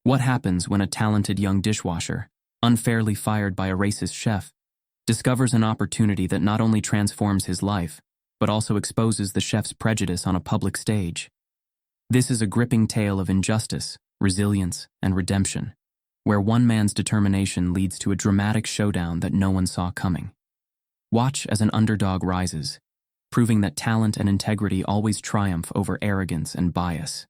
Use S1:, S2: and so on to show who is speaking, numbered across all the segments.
S1: What happens when a talented young dishwasher, unfairly fired by a racist chef, discovers an opportunity that not only transforms his life, but also exposes the chef's prejudice on a public stage? This is a gripping tale of injustice, resilience, and redemption, where one man's determination leads to a dramatic showdown that no one saw coming. Watch as an underdog rises, proving that talent and integrity always triumph over arrogance and bias.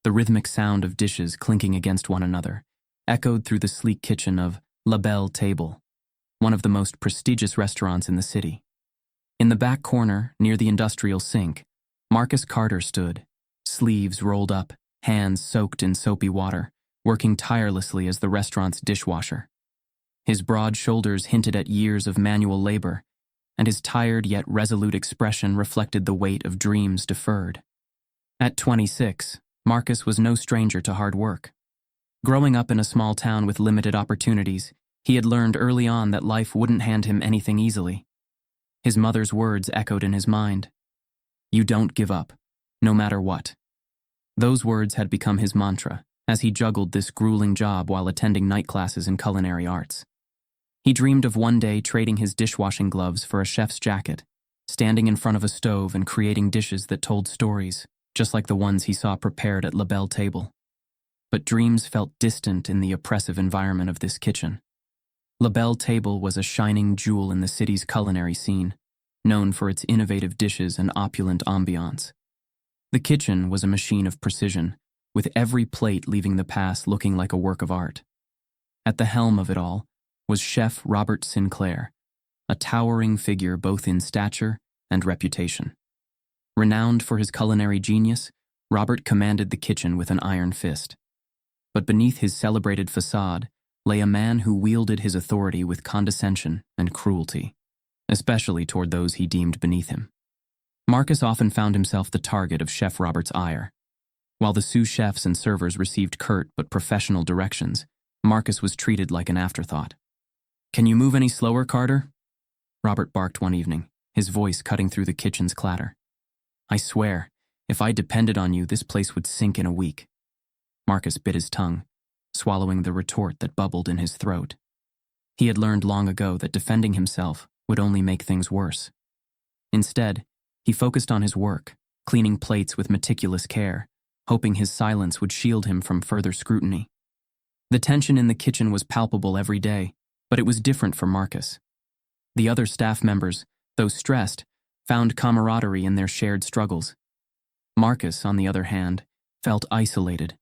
S1: The rhythmic sound of dishes clinking against one another echoed through the sleek kitchen of La Belle Table, one of the most prestigious restaurants in the city. In the back corner, near the industrial sink, Marcus Carter stood, sleeves rolled up, hands soaked in soapy water, working tirelessly as the restaurant's dishwasher. His broad shoulders hinted at years of manual labor, and his tired yet resolute expression reflected the weight of dreams deferred. At 26, Marcus was no stranger to hard work. Growing up in a small town with limited opportunities, he had learned early on that life wouldn't hand him anything easily. His mother's words echoed in his mind. "You don't give up, no matter what." Those words had become his mantra as he juggled this grueling job while attending night classes in culinary arts. He dreamed of one day trading his dishwashing gloves for a chef's jacket, standing in front of a stove and creating dishes that told stories, just like the ones he saw prepared at La Belle Table. But dreams felt distant in the oppressive environment of this kitchen. La Belle Table was a shining jewel in the city's culinary scene, known for its innovative dishes and opulent ambiance. The kitchen was a machine of precision, with every plate leaving the pass looking like a work of art. At the helm of it all was Chef Robert Sinclair, a towering figure both in stature and reputation. Renowned for his culinary genius, Robert commanded the kitchen with an iron fist. But beneath his celebrated facade lay a man who wielded his authority with condescension and cruelty, especially toward those he deemed beneath him. Marcus often found himself the target of Chef Robert's ire. While the sous chefs and servers received curt but professional directions, Marcus was treated like an afterthought. "Can you move any slower, Carter?" Robert barked one evening, his voice cutting through the kitchen's clatter. "I swear, if I depended on you, this place would sink in a week." Marcus bit his tongue, swallowing the retort that bubbled in his throat. He had learned long ago that defending himself would only make things worse. Instead, he focused on his work, cleaning plates with meticulous care, hoping his silence would shield him from further scrutiny. The tension in the kitchen was palpable every day, but it was different for Marcus. The other staff members, though stressed, found camaraderie in their shared struggles. Marcus, on the other hand, felt isolated.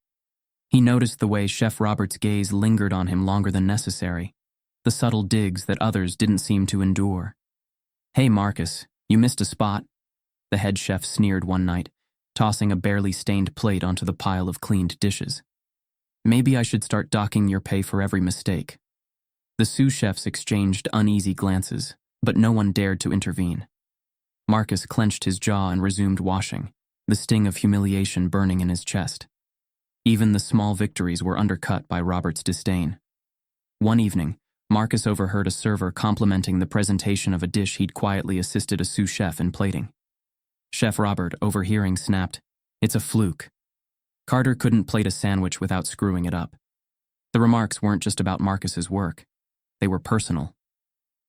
S1: He noticed the way Chef Robert's gaze lingered on him longer than necessary, the subtle digs that others didn't seem to endure. "Hey, Marcus, you missed a spot," the head chef sneered one night, tossing a barely stained plate onto the pile of cleaned dishes. "Maybe I should start docking your pay for every mistake." The sous chefs exchanged uneasy glances, but no one dared to intervene. Marcus clenched his jaw and resumed washing, the sting of humiliation burning in his chest. Even the small victories were undercut by Robert's disdain. One evening, Marcus overheard a server complimenting the presentation of a dish he'd quietly assisted a sous chef in plating. Chef Robert, overhearing, snapped, "It's a fluke." Carter couldn't plate a sandwich without screwing it up. The remarks weren't just about Marcus's work. They were personal.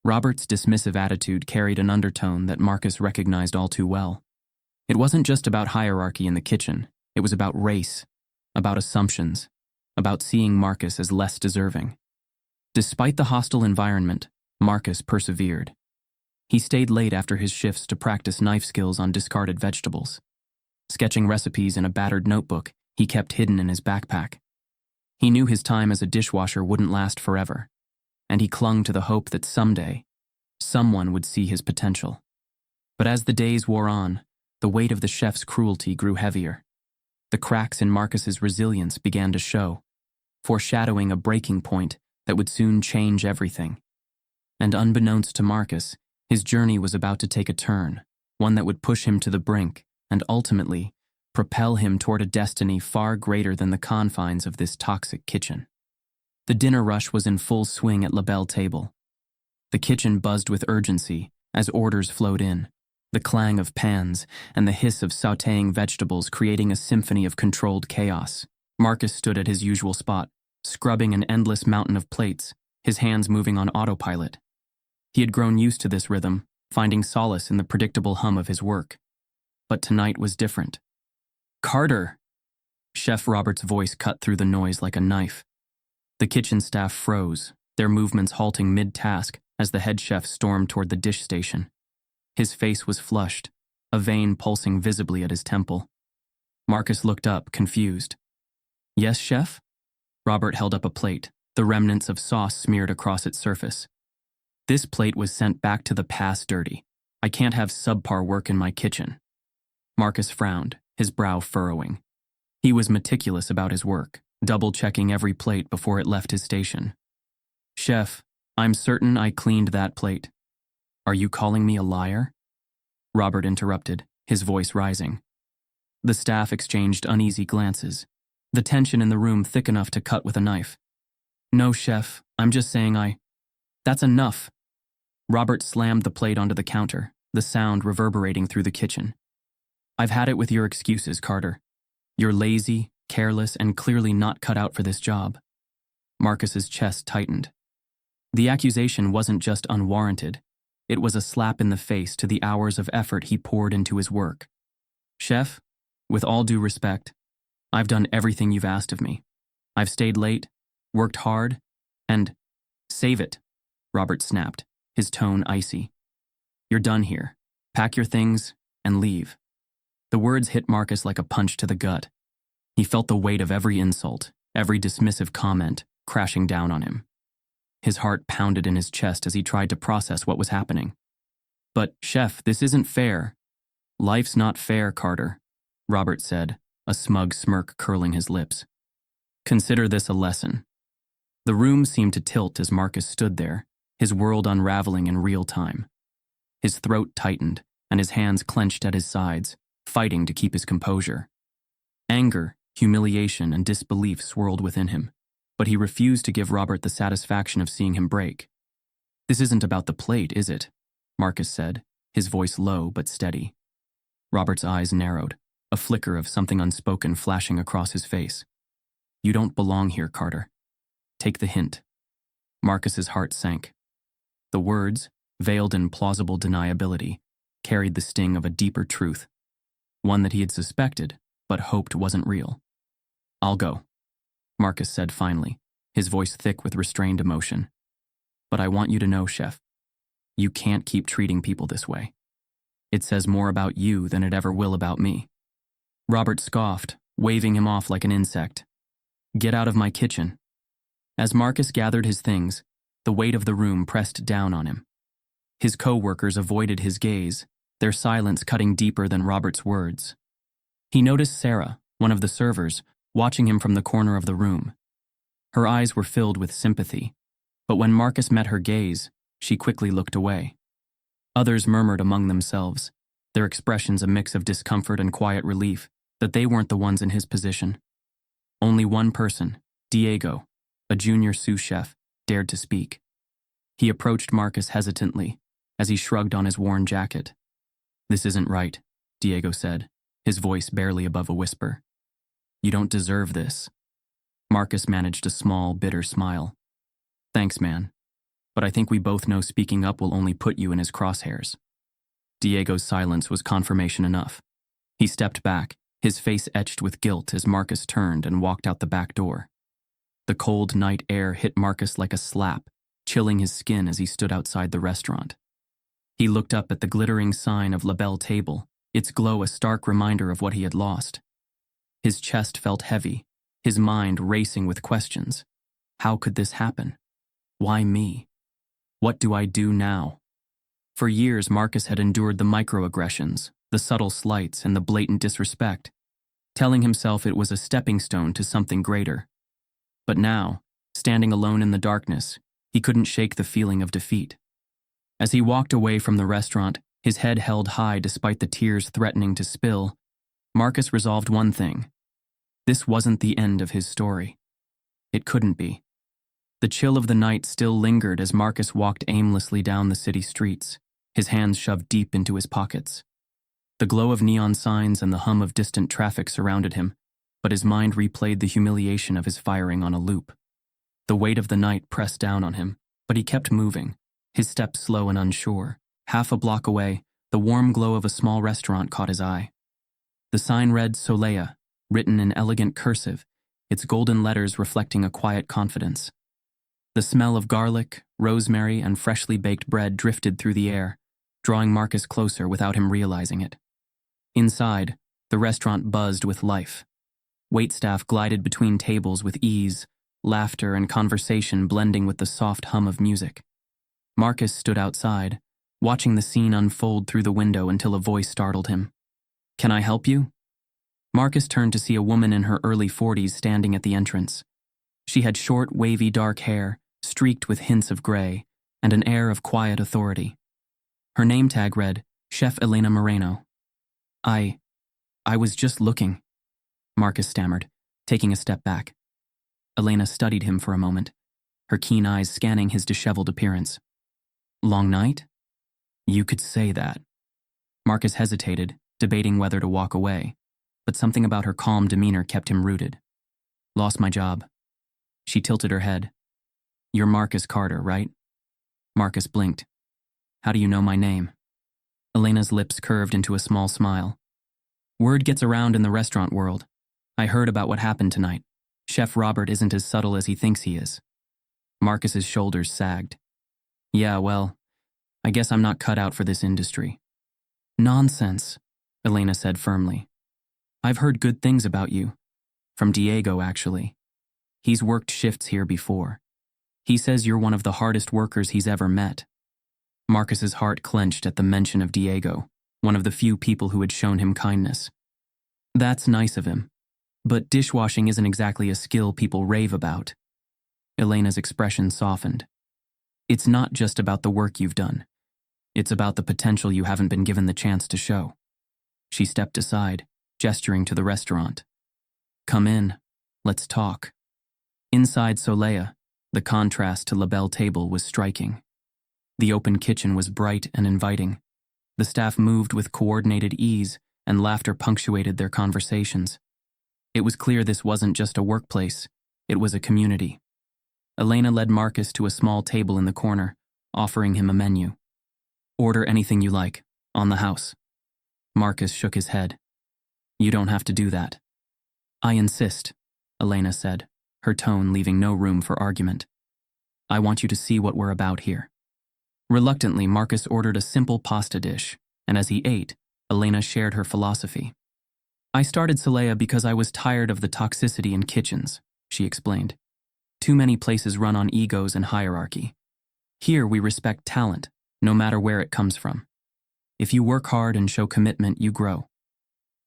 S1: Robert's dismissive attitude carried an undertone that Marcus recognized all too well. It wasn't just about hierarchy in the kitchen. It was about race, about assumptions, about seeing Marcus as less deserving. Despite the hostile environment, Marcus persevered. He stayed late after his shifts to practice knife skills on discarded vegetables. Sketching recipes in a battered notebook he kept hidden in his backpack. He knew his time as a dishwasher wouldn't last forever, and he clung to the hope that someday, someone would see his potential. But as the days wore on, the weight of the chef's cruelty grew heavier. The cracks in Marcus's resilience began to show, foreshadowing a breaking point that would soon change everything. And unbeknownst to Marcus, his journey was about to take a turn, one that would push him to the brink and ultimately propel him toward a destiny far greater than the confines of this toxic kitchen. The dinner rush was in full swing at La Belle Table. The kitchen buzzed with urgency as orders flowed in, the clang of pans and the hiss of sautéing vegetables creating a symphony of controlled chaos. Marcus stood at his usual spot, scrubbing an endless mountain of plates, his hands moving on autopilot. He had grown used to this rhythm, finding solace in the predictable hum of his work. But tonight was different. "Carter!" Chef Robert's voice cut through the noise like a knife. The kitchen staff froze, their movements halting mid-task as the head chef stormed toward the dish station. His face was flushed, a vein pulsing visibly at his temple. Marcus looked up, confused. "Yes, chef?" Robert held up a plate, the remnants of sauce smeared across its surface. "This plate was sent back to the pass dirty. I can't have subpar work in my kitchen." Marcus frowned, his brow furrowing. He was meticulous about his work, double-checking every plate before it left his station. "Chef, I'm certain I cleaned that plate." "Are you calling me a liar?" Robert interrupted, his voice rising. The staff exchanged uneasy glances, the tension in the room thick enough to cut with a knife. "No, chef, I'm just saying That's enough." Robert slammed the plate onto the counter, the sound reverberating through the kitchen. "I've had it with your excuses, Carter. You're lazy, careless, and clearly not cut out for this job." Marcus's chest tightened. The accusation wasn't just unwarranted. It was a slap in the face to the hours of effort he poured into his work. "Chef, with all due respect, I've done everything you've asked of me. I've stayed late, worked hard, and—" "Save it," Robert snapped, his tone icy. "You're done here. Pack your things and leave." The words hit Marcus like a punch to the gut. He felt the weight of every insult, every dismissive comment, crashing down on him. His heart pounded in his chest as he tried to process what was happening. "But, chef, this isn't fair." "Life's not fair, Carter," Robert said, a smug smirk curling his lips. "Consider this a lesson." The room seemed to tilt as Marcus stood there, his world unraveling in real time. His throat tightened, and his hands clenched at his sides, fighting to keep his composure. Anger, humiliation, and disbelief swirled within him, but he refused to give Robert the satisfaction of seeing him break. "This isn't about the plate, is it?" Marcus said, his voice low but steady. Robert's eyes narrowed, a flicker of something unspoken flashing across his face. "You don't belong here, Carter. Take the hint." Marcus's heart sank. The words, veiled in plausible deniability, carried the sting of a deeper truth, one that he had suspected but hoped wasn't real. "I'll go," Marcus said finally, his voice thick with restrained emotion. "But I want you to know, chef, you can't keep treating people this way. It says more about you than it ever will about me." Robert scoffed, waving him off like an insect. "Get out of my kitchen." As Marcus gathered his things, the weight of the room pressed down on him. His co-workers avoided his gaze, their silence cutting deeper than Robert's words. He noticed Sarah, one of the servers, watching him from the corner of the room. Her eyes were filled with sympathy, but when Marcus met her gaze, she quickly looked away. Others murmured among themselves, their expressions a mix of discomfort and quiet relief that they weren't the ones in his position. Only one person, Diego, a junior sous chef, dared to speak. He approached Marcus hesitantly, as he shrugged on his worn jacket. "This isn't right," Diego said, his voice barely above a whisper. "You don't deserve this." Marcus managed a small, bitter smile. "Thanks, man. But I think we both know speaking up will only put you in his crosshairs." Diego's silence was confirmation enough. He stepped back, his face etched with guilt as Marcus turned and walked out the back door. The cold night air hit Marcus like a slap, chilling his skin as he stood outside the restaurant. He looked up at the glittering sign of La Belle Table, its glow a stark reminder of what he had lost. His chest felt heavy, his mind racing with questions. How could this happen? Why me? What do I do now? For years, Marcus had endured the microaggressions, the subtle slights, and the blatant disrespect, telling himself it was a stepping stone to something greater. But now, standing alone in the darkness, he couldn't shake the feeling of defeat. As he walked away from the restaurant, his head held high despite the tears threatening to spill, Marcus resolved one thing. This wasn't the end of his story. It couldn't be. The chill of the night still lingered as Marcus walked aimlessly down the city streets, his hands shoved deep into his pockets. The glow of neon signs and the hum of distant traffic surrounded him, but his mind replayed the humiliation of his firing on a loop. The weight of the night pressed down on him, but he kept moving, his steps slow and unsure. Half a block away, the warm glow of a small restaurant caught his eye. The sign read Solea, written in elegant cursive, its golden letters reflecting a quiet confidence. The smell of garlic, rosemary, and freshly baked bread drifted through the air, drawing Marcus closer without him realizing it. Inside, the restaurant buzzed with life. Waitstaff glided between tables with ease, laughter and conversation blending with the soft hum of music. Marcus stood outside, watching the scene unfold through the window until a voice startled him. "Can I help you?" Marcus turned to see a woman in her early 40s standing at the entrance. She had short, wavy dark hair, streaked with hints of gray, and an air of quiet authority. Her name tag read, Chef Elena Moreno. I was just looking," Marcus stammered, taking a step back. Elena studied him for a moment, her keen eyes scanning his disheveled appearance. "Long night?" "You could say that." Marcus hesitated, debating whether to walk away, but something about her calm demeanor kept him rooted. "Lost my job." She tilted her head. "You're Marcus Carter, right?" Marcus blinked. "How do you know my name?" Elena's lips curved into a small smile. "Word gets around in the restaurant world. I heard about what happened tonight. Chef Robert isn't as subtle as he thinks he is." Marcus's shoulders sagged. "Yeah, well, I guess I'm not cut out for this industry." "Nonsense," Elena said firmly. "I've heard good things about you. From Diego, actually. He's worked shifts here before. He says you're one of the hardest workers he's ever met." Marcus's heart clenched at the mention of Diego, one of the few people who had shown him kindness. "That's nice of him. But dishwashing isn't exactly a skill people rave about." Elena's expression softened. "It's not just about the work you've done. It's about the potential you haven't been given the chance to show." She stepped aside, gesturing to the restaurant. "Come in. Let's talk." Inside Solea, the contrast to La Belle Table was striking. The open kitchen was bright and inviting. The staff moved with coordinated ease, and laughter punctuated their conversations. It was clear this wasn't just a workplace, it was a community. Elena led Marcus to a small table in the corner, offering him a menu. "Order anything you like, on the house." Marcus shook his head. "You don't have to do that." "I insist," Elena said, her tone leaving no room for argument. "I want you to see what we're about here." Reluctantly, Marcus ordered a simple pasta dish, and as he ate, Elena shared her philosophy. "I started Solea because I was tired of the toxicity in kitchens," she explained. "Too many places run on egos and hierarchy. Here we respect talent, no matter where it comes from. If you work hard and show commitment, you grow."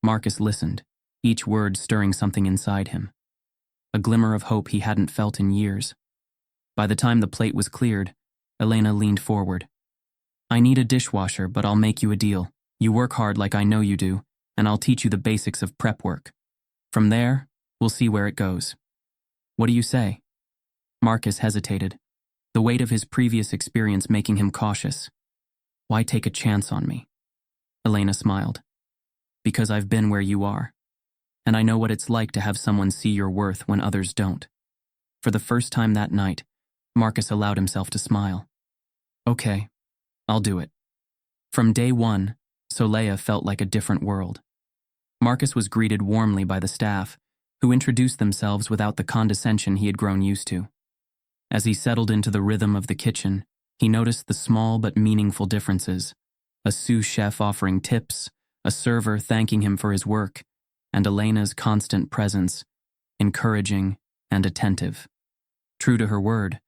S1: Marcus listened, each word stirring something inside him. A glimmer of hope he hadn't felt in years. By the time the plate was cleared, Elena leaned forward. "I need a dishwasher, but I'll make you a deal. You work hard like I know you do, and I'll teach you the basics of prep work. From there, we'll see where it goes." "What do you say?" Marcus hesitated, the weight of his previous experience making him cautious. "Why take a chance on me?" Elena smiled. "Because I've been where you are, and I know what it's like to have someone see your worth when others don't." For the first time that night, Marcus allowed himself to smile. "Okay, I'll do it." From day one, Solea felt like a different world. Marcus was greeted warmly by the staff, who introduced themselves without the condescension he had grown used to. As he settled into the rhythm of the kitchen, he noticed the small but meaningful differences: a sous chef offering tips, a server thanking him for his work, and Elena's constant presence, encouraging and attentive. True to her word,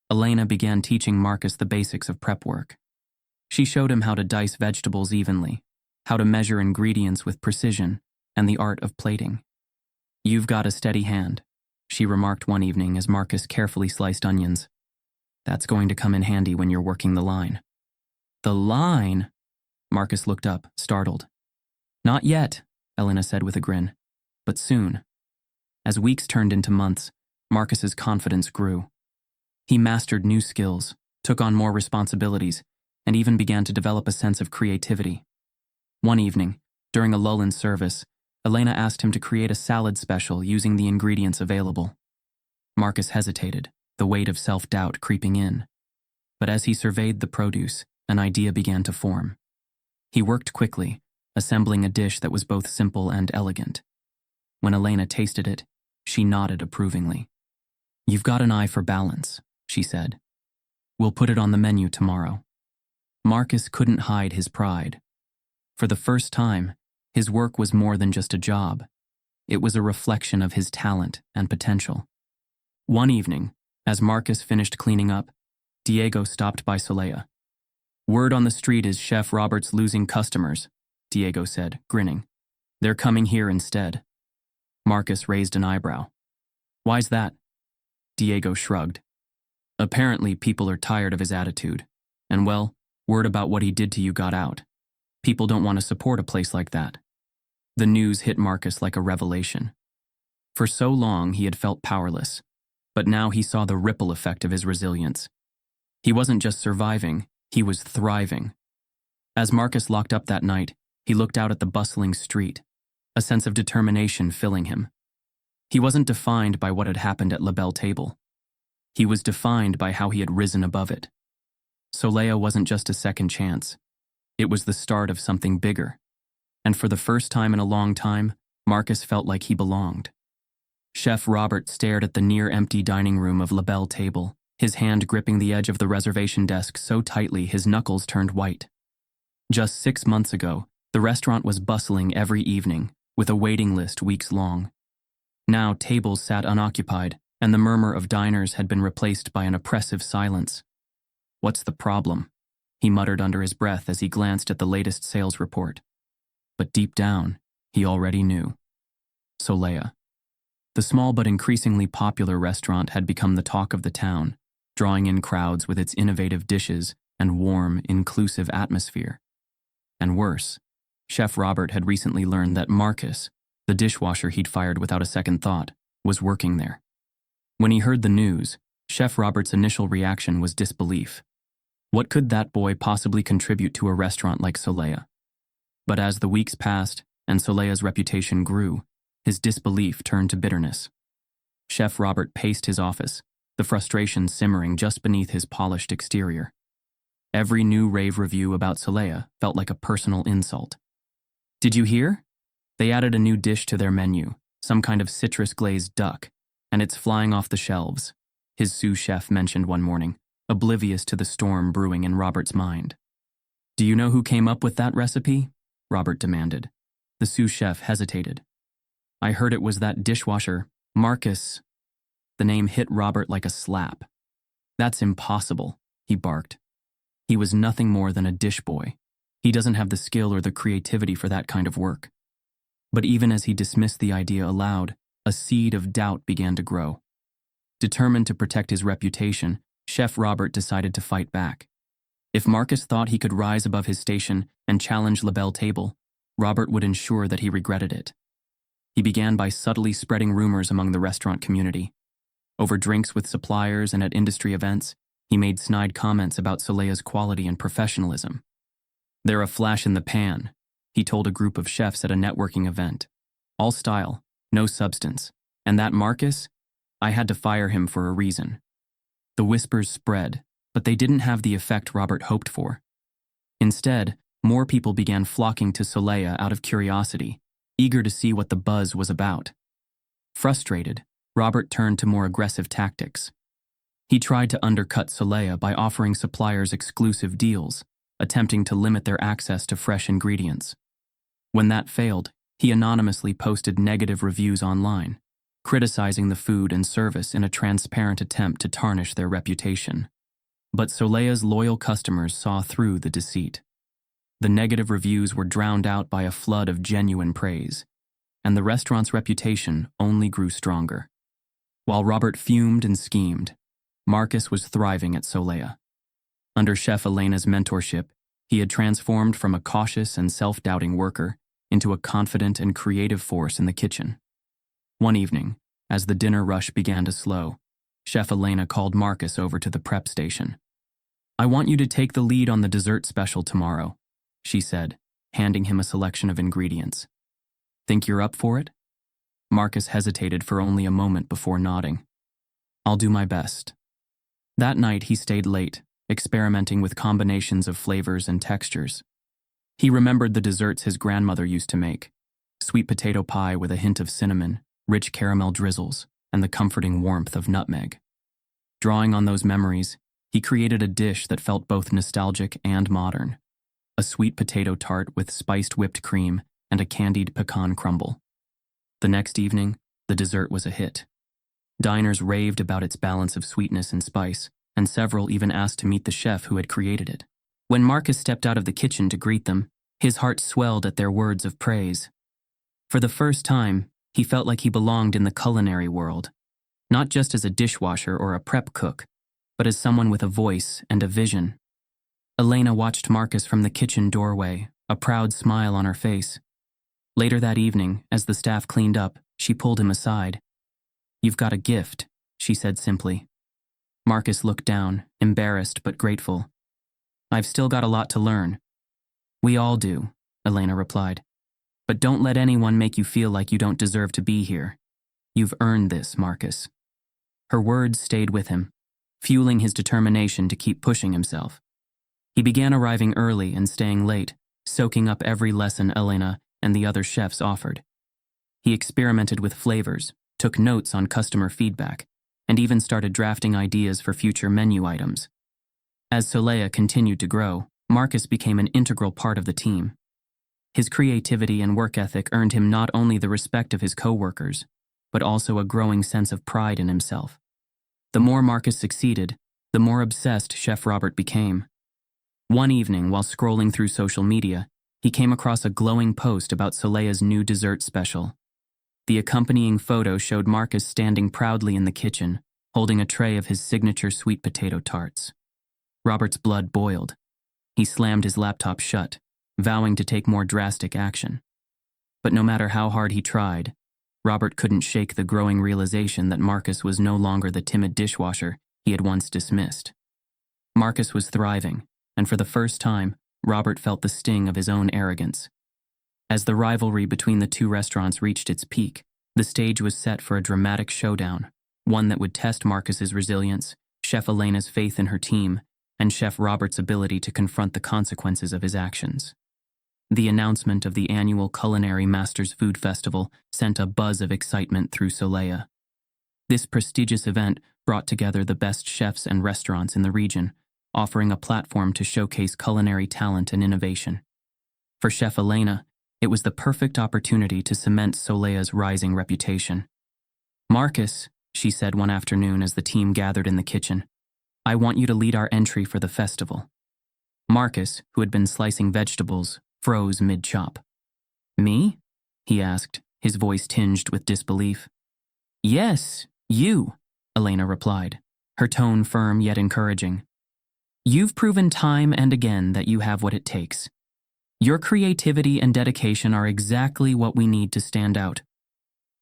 S1: Elena began teaching Marcus the basics of prep work. She showed him how to dice vegetables evenly, how to measure ingredients with precision, and the art of plating. "You've got a steady hand," she remarked one evening as Marcus carefully sliced onions. "That's going to come in handy when you're working the line." "The line?" Marcus looked up, startled. "Not yet," Elena said with a grin, "but soon." As weeks turned into months, Marcus's confidence grew. He mastered new skills, took on more responsibilities, and even began to develop a sense of creativity. One evening, during a lull in service, Elena asked him to create a salad special using the ingredients available. Marcus hesitated, the weight of self-doubt creeping in. But as he surveyed the produce, an idea began to form. He worked quickly, assembling a dish that was both simple and elegant. When Elena tasted it, she nodded approvingly. "You've got an eye for balance," she said. "We'll put it on the menu tomorrow." Marcus couldn't hide his pride. For the first time, his work was more than just a job. It was a reflection of his talent and potential. One evening, as Marcus finished cleaning up, Diego stopped by Solea. "Word on the street is Chef Robert's losing customers," Diego said, grinning. "They're coming here instead." Marcus raised an eyebrow. "Why's that?" Diego shrugged. "Apparently people are tired of his attitude. And well, word about what he did to you got out. People don't want to support a place like that." The news hit Marcus like a revelation. For so long he had felt powerless, but now he saw the ripple effect of his resilience. He wasn't just surviving, he was thriving. As Marcus locked up that night, he looked out at the bustling street, a sense of determination filling him. He wasn't defined by what had happened at La Belle Table. He was defined by how he had risen above it. Solea wasn't just a second chance. It was the start of something bigger. And for the first time in a long time, Marcus felt like he belonged. Chef Robert stared at the near-empty dining room of La Belle Table, his hand gripping the edge of the reservation desk so tightly his knuckles turned white. Just 6 months ago, the restaurant was bustling every evening, with a waiting list weeks long. Now tables sat unoccupied, and the murmur of diners had been replaced by an oppressive silence. "What's the problem?" he muttered under his breath as he glanced at the latest sales report. But deep down, he already knew. Solea. The small but increasingly popular restaurant had become the talk of the town, drawing in crowds with its innovative dishes and warm, inclusive atmosphere. And worse, Chef Robert had recently learned that Marcus, the dishwasher he'd fired without a second thought, was working there. When he heard the news, Chef Robert's initial reaction was disbelief. What could that boy possibly contribute to a restaurant like Solea? But as the weeks passed and Solea's reputation grew, his disbelief turned to bitterness. Chef Robert paced his office, the frustration simmering just beneath his polished exterior. Every new rave review about Solea felt like a personal insult. "Did you hear? They added a new dish to their menu, some kind of citrus-glazed duck, and it's flying off the shelves," his sous chef mentioned one morning, oblivious to the storm brewing in Robert's mind. "Do you know who came up with that recipe?" Robert demanded. The sous chef hesitated. "I heard it was that dishwasher, Marcus." The name hit Robert like a slap. "That's impossible," he barked. "He was nothing more than a dish boy. He doesn't have the skill or the creativity for that kind of work." But even as he dismissed the idea aloud, a seed of doubt began to grow. Determined to protect his reputation, Chef Robert decided to fight back. If Marcus thought he could rise above his station and challenge La Belle Table, Robert would ensure that he regretted it. He began by subtly spreading rumors among the restaurant community. Over drinks with suppliers and at industry events, he made snide comments about Solea's quality and professionalism. "They're a flash in the pan," he told a group of chefs at a networking event. "All style, no substance. And that Marcus? I had to fire him for a reason." The whispers spread, but they didn't have the effect Robert hoped for. Instead, more people began flocking to Solea out of curiosity, eager to see what the buzz was about. Frustrated, Robert turned to more aggressive tactics. He tried to undercut Solea by offering suppliers exclusive deals, attempting to limit their access to fresh ingredients. When that failed, he anonymously posted negative reviews online, criticizing the food and service in a transparent attempt to tarnish their reputation. But Solea's loyal customers saw through the deceit. The negative reviews were drowned out by a flood of genuine praise, and the restaurant's reputation only grew stronger. While Robert fumed and schemed, Marcus was thriving at Solea. Under Chef Elena's mentorship, he had transformed from a cautious and self-doubting worker into a confident and creative force in the kitchen. One evening, as the dinner rush began to slow, Chef Elena called Marcus over to the prep station. "I want you to take the lead on the dessert special tomorrow," she said, handing him a selection of ingredients. Think you're up for it? Marcus hesitated for only a moment before nodding. I'll do my best. That night he stayed late, experimenting with combinations of flavors and textures. He remembered the desserts his grandmother used to make: sweet potato pie with a hint of cinnamon, rich caramel drizzles, and the comforting warmth of nutmeg. Drawing on those memories, he created a dish that felt both nostalgic and modern: a sweet potato tart with spiced whipped cream and a candied pecan crumble. The next evening, the dessert was a hit. Diners raved about its balance of sweetness and spice, and several even asked to meet the chef who had created it. When Marcus stepped out of the kitchen to greet them, his heart swelled at their words of praise. For the first time, he felt like he belonged in the culinary world, not just as a dishwasher or a prep cook, but as someone with a voice and a vision. Elena watched Marcus from the kitchen doorway, a proud smile on her face. Later that evening, as the staff cleaned up, she pulled him aside. "You've got a gift," she said simply. Marcus looked down, embarrassed but grateful. "I've still got a lot to learn." "We all do," Elena replied. "But don't let anyone make you feel like you don't deserve to be here. You've earned this, Marcus." Her words stayed with him, fueling his determination to keep pushing himself. He began arriving early and staying late, soaking up every lesson Elena and the other chefs offered. He experimented with flavors, took notes on customer feedback, and even started drafting ideas for future menu items. As Soleya continued to grow, Marcus became an integral part of the team. His creativity and work ethic earned him not only the respect of his co-workers, but also a growing sense of pride in himself. The more Marcus succeeded, the more obsessed Chef Robert became. One evening, while scrolling through social media, he came across a glowing post about Soleya's new dessert special. The accompanying photo showed Marcus standing proudly in the kitchen, holding a tray of his signature sweet potato tarts. Robert's blood boiled. He slammed his laptop shut, vowing to take more drastic action. But no matter how hard he tried, Robert couldn't shake the growing realization that Marcus was no longer the timid dishwasher he had once dismissed. Marcus was thriving, and for the first time, Robert felt the sting of his own arrogance. As the rivalry between the two restaurants reached its peak, the stage was set for a dramatic showdown, one that would test Marcus's resilience, Chef Elena's faith in her team, and Chef Robert's ability to confront the consequences of his actions. The announcement of the annual Culinary Masters Food Festival sent a buzz of excitement through Soleya. This prestigious event brought together the best chefs and restaurants in the region, offering a platform to showcase culinary talent and innovation. For Chef Elena, it was the perfect opportunity to cement Soleya's rising reputation. "Marcus," she said one afternoon as the team gathered in the kitchen, "I want you to lead our entry for the festival." Marcus, who had been slicing vegetables, froze mid-chop. "Me?" he asked, his voice tinged with disbelief. "Yes, you," Elena replied, her tone firm yet encouraging. "You've proven time and again that you have what it takes. Your creativity and dedication are exactly what we need to stand out."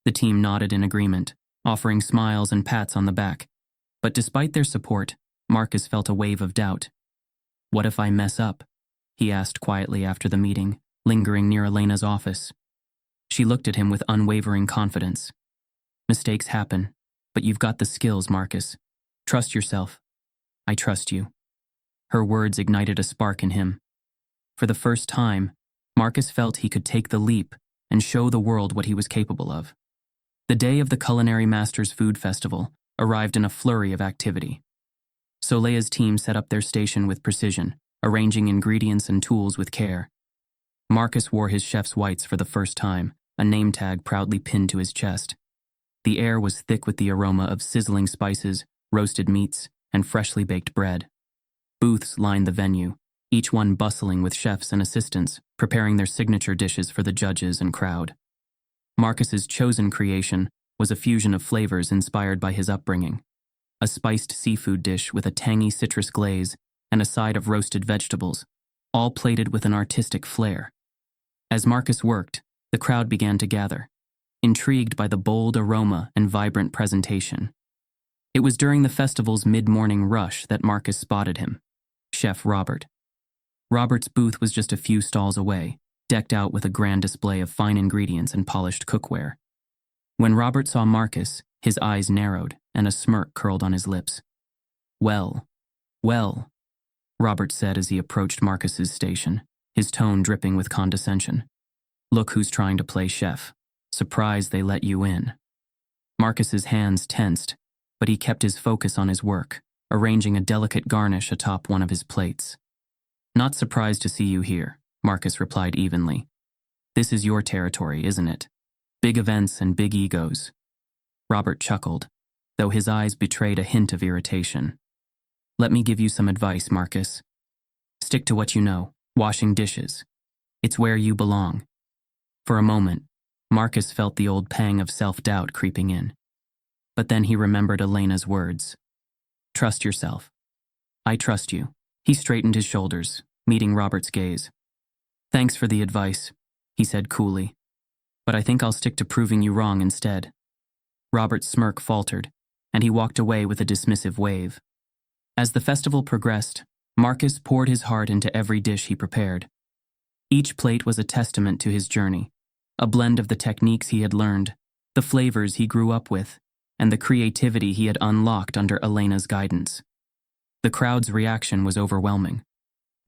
S1: The team nodded in agreement, offering smiles and pats on the back. But despite their support, Marcus felt a wave of doubt. "What if I mess up?" he asked quietly after the meeting, lingering near Elena's office. She looked at him with unwavering confidence. "Mistakes happen, but you've got the skills, Marcus. Trust yourself. I trust you." Her words ignited a spark in him. For the first time, Marcus felt he could take the leap and show the world what he was capable of. The day of the Culinary Masters Food Festival arrived in a flurry of activity. Soleya's team set up their station with precision, arranging ingredients and tools with care. Marcus wore his chef's whites for the first time, a name tag proudly pinned to his chest. The air was thick with the aroma of sizzling spices, roasted meats, and freshly baked bread. Booths lined the venue, each one bustling with chefs and assistants, preparing their signature dishes for the judges and crowd. Marcus's chosen creation was a fusion of flavors inspired by his upbringing: a spiced seafood dish with a tangy citrus glaze and a side of roasted vegetables, all plated with an artistic flair. As Marcus worked, the crowd began to gather, intrigued by the bold aroma and vibrant presentation. It was during the festival's mid-morning rush that Marcus spotted him: Chef Robert. Robert's booth was just a few stalls away, decked out with a grand display of fine ingredients and polished cookware. When Robert saw Marcus, his eyes narrowed and a smirk curled on his lips. "Well, well," Robert said as he approached Marcus's station, his tone dripping with condescension. "Look who's trying to play chef. Surprised they let you in." Marcus's hands tensed, but he kept his focus on his work, arranging a delicate garnish atop one of his plates. "Not surprised to see you here," Marcus replied evenly. "This is your territory, isn't it? Big events and big egos." Robert chuckled, though his eyes betrayed a hint of irritation. "Let me give you some advice, Marcus. Stick to what you know, washing dishes. It's where you belong." For a moment, Marcus felt the old pang of self-doubt creeping in. But then he remembered Elena's words. "Trust yourself." "I trust you." He straightened his shoulders, meeting Robert's gaze. "Thanks for the advice," he said coolly. "But I think I'll stick to proving you wrong instead." Robert's smirk faltered, and he walked away with a dismissive wave. As the festival progressed, Marcus poured his heart into every dish he prepared. Each plate was a testament to his journey, a blend of the techniques he had learned, the flavors he grew up with, and the creativity he had unlocked under Elena's guidance. The crowd's reaction was overwhelming.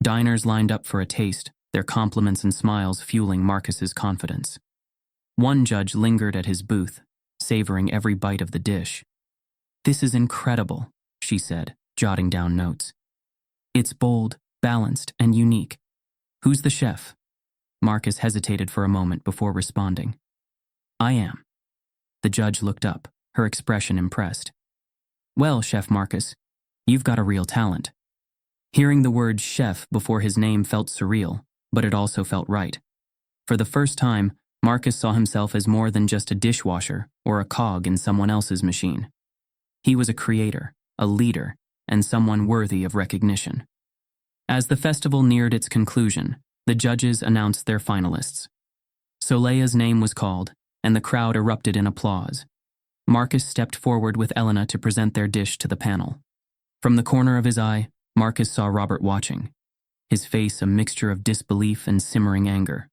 S1: Diners lined up for a taste, their compliments and smiles fueling Marcus's confidence. One judge lingered at his booth, savoring every bite of the dish. "This is incredible," she said, jotting down notes. "It's bold, balanced, and unique. Who's the chef?" Marcus hesitated for a moment before responding. "I am." The judge looked up, her expression impressed. "Well, Chef Marcus, you've got a real talent." Hearing the word chef before his name felt surreal, but it also felt right. For the first time, Marcus saw himself as more than just a dishwasher or a cog in someone else's machine. He was a creator, a leader, and someone worthy of recognition. As the festival neared its conclusion, the judges announced their finalists. Solea's name was called, and the crowd erupted in applause. Marcus stepped forward with Elena to present their dish to the panel. From the corner of his eye, Marcus saw Robert watching, his face a mixture of disbelief and simmering anger.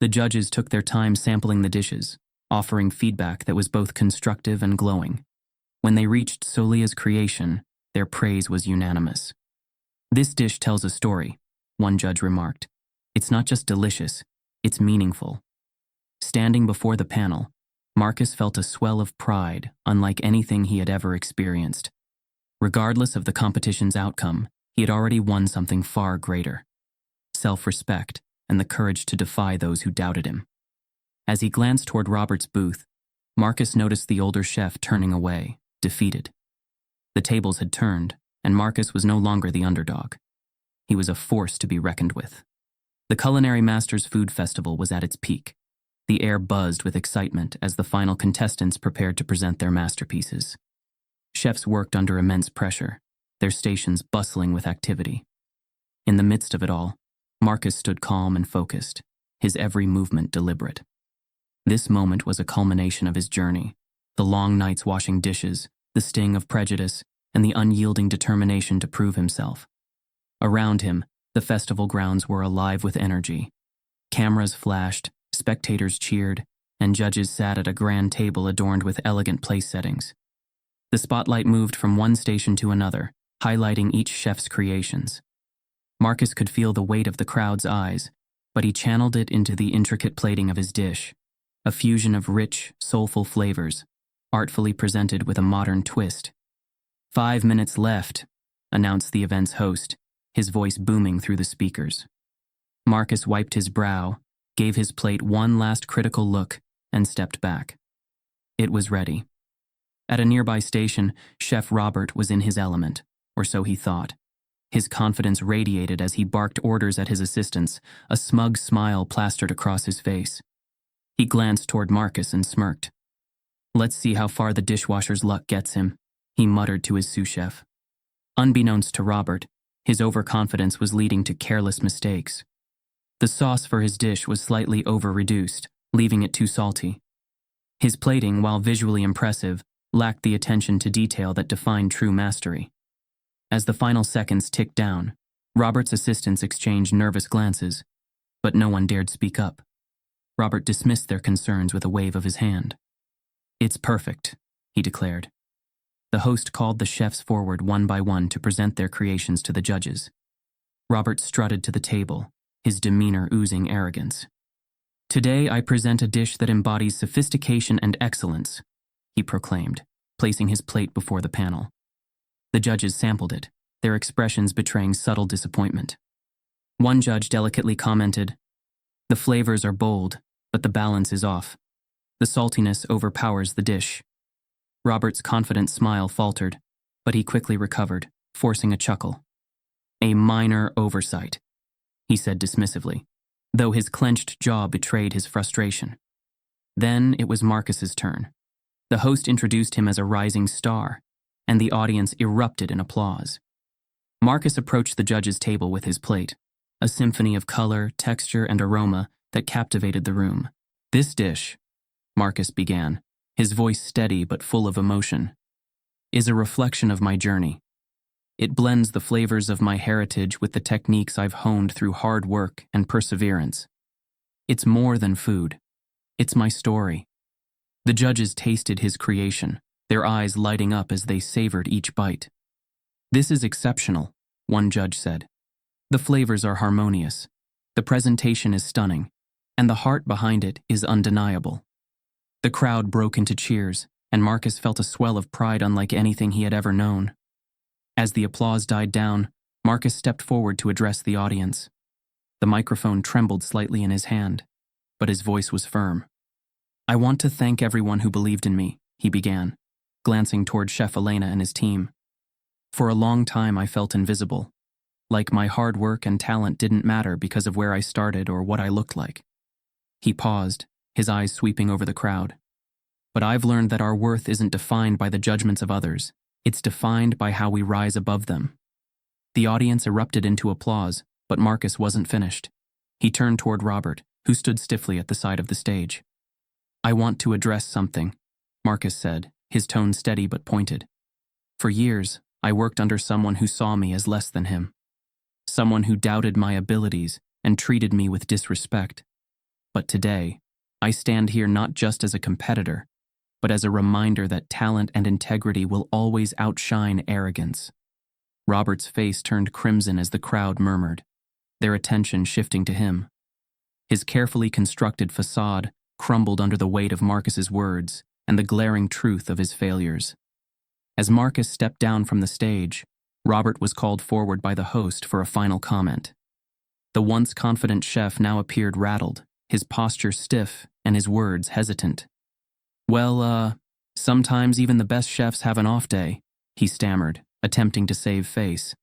S1: The judges took their time sampling the dishes, offering feedback that was both constructive and glowing. When they reached Solea's creation, their praise was unanimous. "This dish tells a story," one judge remarked. "It's not just delicious, it's meaningful." Standing before the panel, Marcus felt a swell of pride unlike anything he had ever experienced. Regardless of the competition's outcome, he had already won something far greater: self-respect and the courage to defy those who doubted him. As he glanced toward Robert's booth, Marcus noticed the older chef turning away, defeated. The tables had turned, and Marcus was no longer the underdog. He was a force to be reckoned with. The Culinary Masters Food Festival was at its peak. The air buzzed with excitement as the final contestants prepared to present their masterpieces. Chefs worked under immense pressure, their stations bustling with activity. In the midst of it all, Marcus stood calm and focused, his every movement deliberate. This moment was a culmination of his journey, the long nights washing dishes, the sting of prejudice, and the unyielding determination to prove himself. Around him, the festival grounds were alive with energy. Cameras flashed, spectators cheered, and judges sat at a grand table adorned with elegant place settings. The spotlight moved from one station to another, highlighting each chef's creations. Marcus could feel the weight of the crowd's eyes, but he channeled it into the intricate plating of his dish, a fusion of rich, soulful flavors, artfully presented with a modern twist. "5 minutes left," announced the event's host, his voice booming through the speakers. Marcus wiped his brow, gave his plate one last critical look, and stepped back. It was ready. At a nearby station, Chef Robert was in his element, or so he thought. His confidence radiated as he barked orders at his assistants, a smug smile plastered across his face. He glanced toward Marcus and smirked. "Let's see how far the dishwasher's luck gets him," he muttered to his sous chef. Unbeknownst to Robert, his overconfidence was leading to careless mistakes. The sauce for his dish was slightly over-reduced, leaving it too salty. His plating, while visually impressive, lacked the attention to detail that defined true mastery. As the final seconds ticked down, Robert's assistants exchanged nervous glances. but no one dared speak up. Robert dismissed their concerns with a wave of his hand. "It's perfect," he declared. The host called the chefs forward one by one to present their creations to the judges. Robert strutted to the table, his demeanor oozing arrogance. "Today I present a dish that embodies sophistication and excellence," he proclaimed, placing his plate before the panel. The judges sampled it, their expressions betraying subtle disappointment. One judge delicately commented, "The flavors are bold, but the balance is off. The saltiness overpowers the dish." Robert's confident smile faltered, but he quickly recovered, forcing a chuckle. "A minor oversight," he said dismissively, though his clenched jaw betrayed his frustration. Then it was Marcus's turn. The host introduced him as a rising star, and the audience erupted in applause. Marcus approached the judges' table with his plate, a symphony of color, texture, and aroma that captivated the room. "This dish," Marcus began, his voice steady but full of emotion, "is a reflection of my journey. It blends the flavors of my heritage with the techniques I've honed through hard work and perseverance. It's more than food. It's my story." The judges tasted his creation, their eyes lighting up as they savored each bite. "This is exceptional," one judge said. "The flavors are harmonious, the presentation is stunning, and the heart behind it is undeniable." The crowd broke into cheers, and Marcus felt a swell of pride unlike anything he had ever known. As the applause died down, Marcus stepped forward to address the audience. The microphone trembled slightly in his hand, but his voice was firm. "I want to thank everyone who believed in me," he began, glancing toward Chef Elena and his team. "For a long time I felt invisible, like my hard work and talent didn't matter because of where I started or what I looked like." He paused, his eyes sweeping over the crowd. "But I've learned that our worth isn't defined by the judgments of others. It's defined by how we rise above them." The audience erupted into applause, but Marcus wasn't finished. He turned toward Robert, who stood stiffly at the side of the stage. "I want to address something," Marcus said, his tone steady but pointed. "For years, I worked under someone who saw me as less than him. Someone who doubted my abilities and treated me with disrespect. But today, I stand here not just as a competitor, but as a reminder that talent and integrity will always outshine arrogance." Robert's face turned crimson as the crowd murmured, their attention shifting to him. His carefully constructed facade crumbled under the weight of Marcus's words and the glaring truth of his failures. As Marcus stepped down from the stage, Robert was called forward by the host for a final comment. The once confident chef now appeared rattled, his posture stiff and his words hesitant. "Well, sometimes even the best chefs have an off day," he stammered, attempting to save face.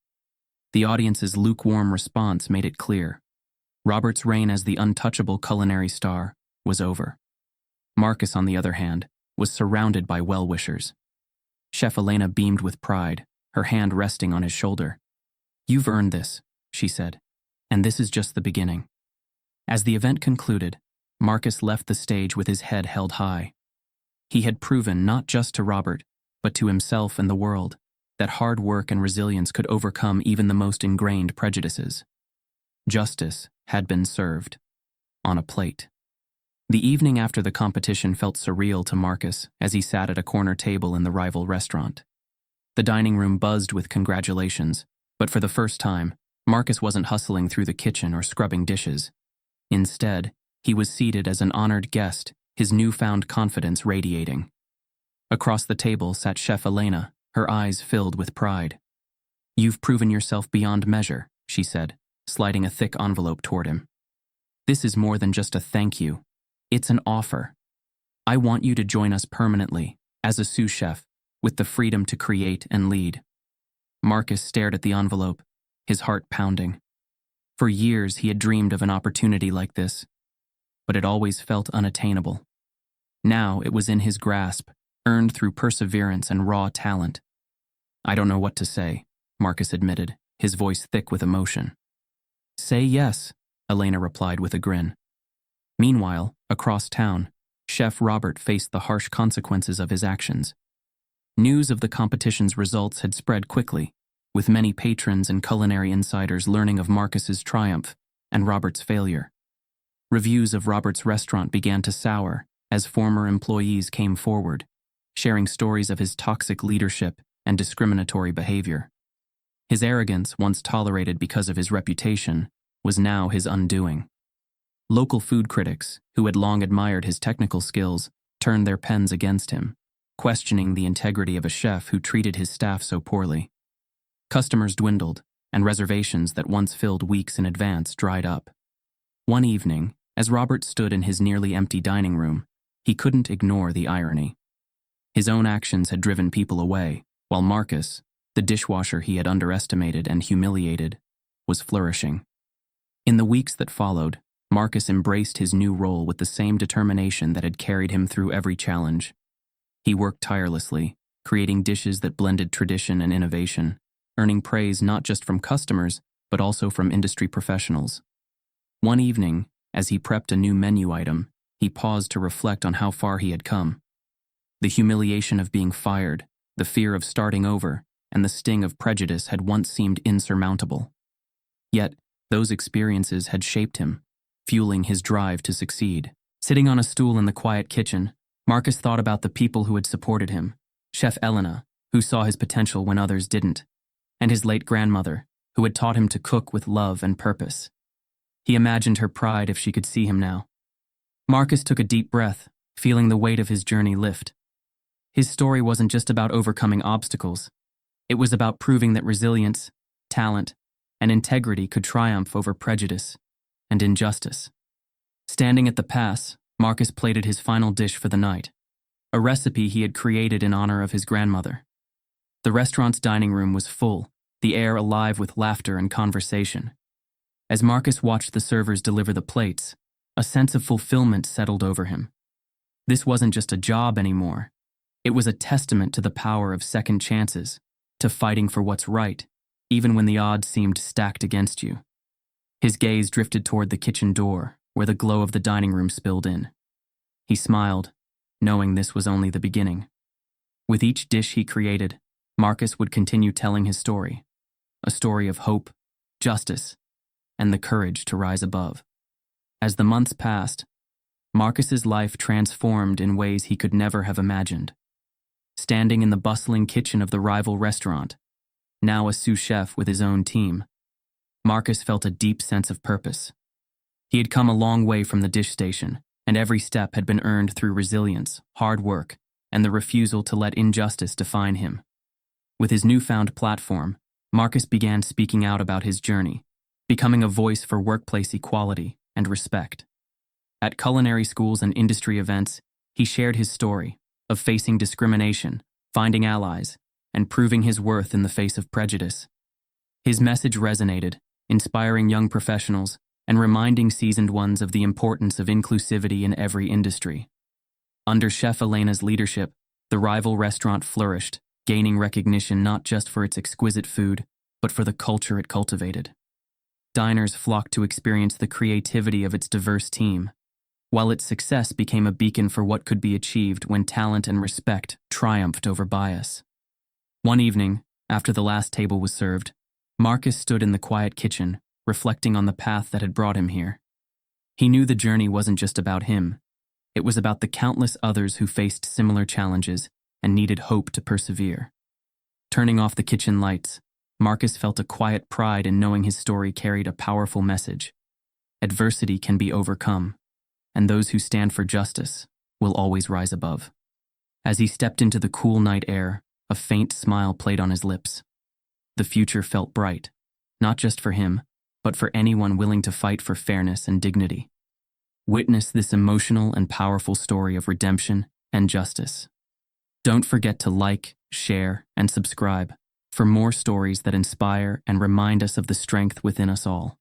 S1: The audience's lukewarm response made it clear. Robert's reign as the untouchable culinary star was over. Marcus, on the other hand, was surrounded by well-wishers. Chef Elena beamed with pride, her hand resting on his shoulder. "You've earned this," she said, "and this is just the beginning." As the event concluded, Marcus left the stage with his head held high. He had proven not just to Robert, but to himself and the world, that hard work and resilience could overcome even the most ingrained prejudices. Justice had been served, on a plate. The evening after the competition felt surreal to Marcus as he sat at a corner table in the rival restaurant. The dining room buzzed with congratulations, but for the first time, Marcus wasn't hustling through the kitchen or scrubbing dishes. Instead, he was seated as an honored guest, his newfound confidence radiating. Across the table sat Chef Elena, her eyes filled with pride. "You've proven yourself beyond measure," she said, sliding a thick envelope toward him. "This is more than just a thank you. It's an offer. I want you to join us permanently, as a sous chef, with the freedom to create and lead." Marcus stared at the envelope, his heart pounding. For years he had dreamed of an opportunity like this, but it always felt unattainable. Now it was in his grasp, earned through perseverance and raw talent. "I don't know what to say," Marcus admitted, his voice thick with emotion. "Say yes," Elena replied with a grin. Meanwhile, across town, Chef Robert faced the harsh consequences of his actions. News of the competition's results had spread quickly, with many patrons and culinary insiders learning of Marcus's triumph and Robert's failure. Reviews of Robert's restaurant began to sour as former employees came forward, sharing stories of his toxic leadership and discriminatory behavior. His arrogance, once tolerated because of his reputation, was now his undoing. Local food critics, who had long admired his technical skills, turned their pens against him, questioning the integrity of a chef who treated his staff so poorly. Customers dwindled, and reservations that once filled weeks in advance dried up. One evening, as Robert stood in his nearly empty dining room, he couldn't ignore the irony. His own actions had driven people away, while Marcus, the dishwasher he had underestimated and humiliated, was flourishing. In the weeks that followed, Marcus embraced his new role with the same determination that had carried him through every challenge. He worked tirelessly, creating dishes that blended tradition and innovation, earning praise not just from customers, but also from industry professionals. One evening, as he prepped a new menu item, he paused to reflect on how far he had come. The humiliation of being fired, the fear of starting over, and the sting of prejudice had once seemed insurmountable. Yet, those experiences had shaped him, fueling his drive to succeed. Sitting on a stool in the quiet kitchen, Marcus thought about the people who had supported him: Chef Elena, who saw his potential when others didn't, and his late grandmother, who had taught him to cook with love and purpose. He imagined her pride if she could see him now. Marcus took a deep breath, feeling the weight of his journey lift. His story wasn't just about overcoming obstacles. It was about proving that resilience, talent, and integrity could triumph over prejudice and injustice. Standing at the pass, Marcus plated his final dish for the night, a recipe he had created in honor of his grandmother. The restaurant's dining room was full, the air alive with laughter and conversation. As Marcus watched the servers deliver the plates, a sense of fulfillment settled over him. This wasn't just a job anymore. It was a testament to the power of second chances, to fighting for what's right, even when the odds seemed stacked against you. His gaze drifted toward the kitchen door, where the glow of the dining room spilled in. He smiled, knowing this was only the beginning. With each dish he created, Marcus would continue telling his story, a story of hope, justice, and the courage to rise above. As the months passed, Marcus's life transformed in ways he could never have imagined. Standing in the bustling kitchen of the rival restaurant, now a sous chef with his own team, Marcus felt a deep sense of purpose. He had come a long way from the dish station, and every step had been earned through resilience, hard work, and the refusal to let injustice define him. With his newfound platform, Marcus began speaking out about his journey, becoming a voice for workplace equality and respect. At culinary schools and industry events, he shared his story of facing discrimination, finding allies, and proving his worth in the face of prejudice. His message resonated, inspiring young professionals and reminding seasoned ones of the importance of inclusivity in every industry. Under Chef Elena's leadership, the rival restaurant flourished, gaining recognition not just for its exquisite food, but for the culture it cultivated. Diners flocked to experience the creativity of its diverse team, while its success became a beacon for what could be achieved when talent and respect triumphed over bias. One evening, after the last table was served, Marcus stood in the quiet kitchen, reflecting on the path that had brought him here. He knew the journey wasn't just about him. It was about the countless others who faced similar challenges and needed hope to persevere. Turning off the kitchen lights, Marcus felt a quiet pride in knowing his story carried a powerful message. Adversity can be overcome, and those who stand for justice will always rise above. As he stepped into the cool night air, a faint smile played on his lips. The future felt bright, not just for him, but for anyone willing to fight for fairness and dignity. Witness this emotional and powerful story of redemption and justice. Don't forget to like, share, and subscribe for more stories that inspire and remind us of the strength within us all.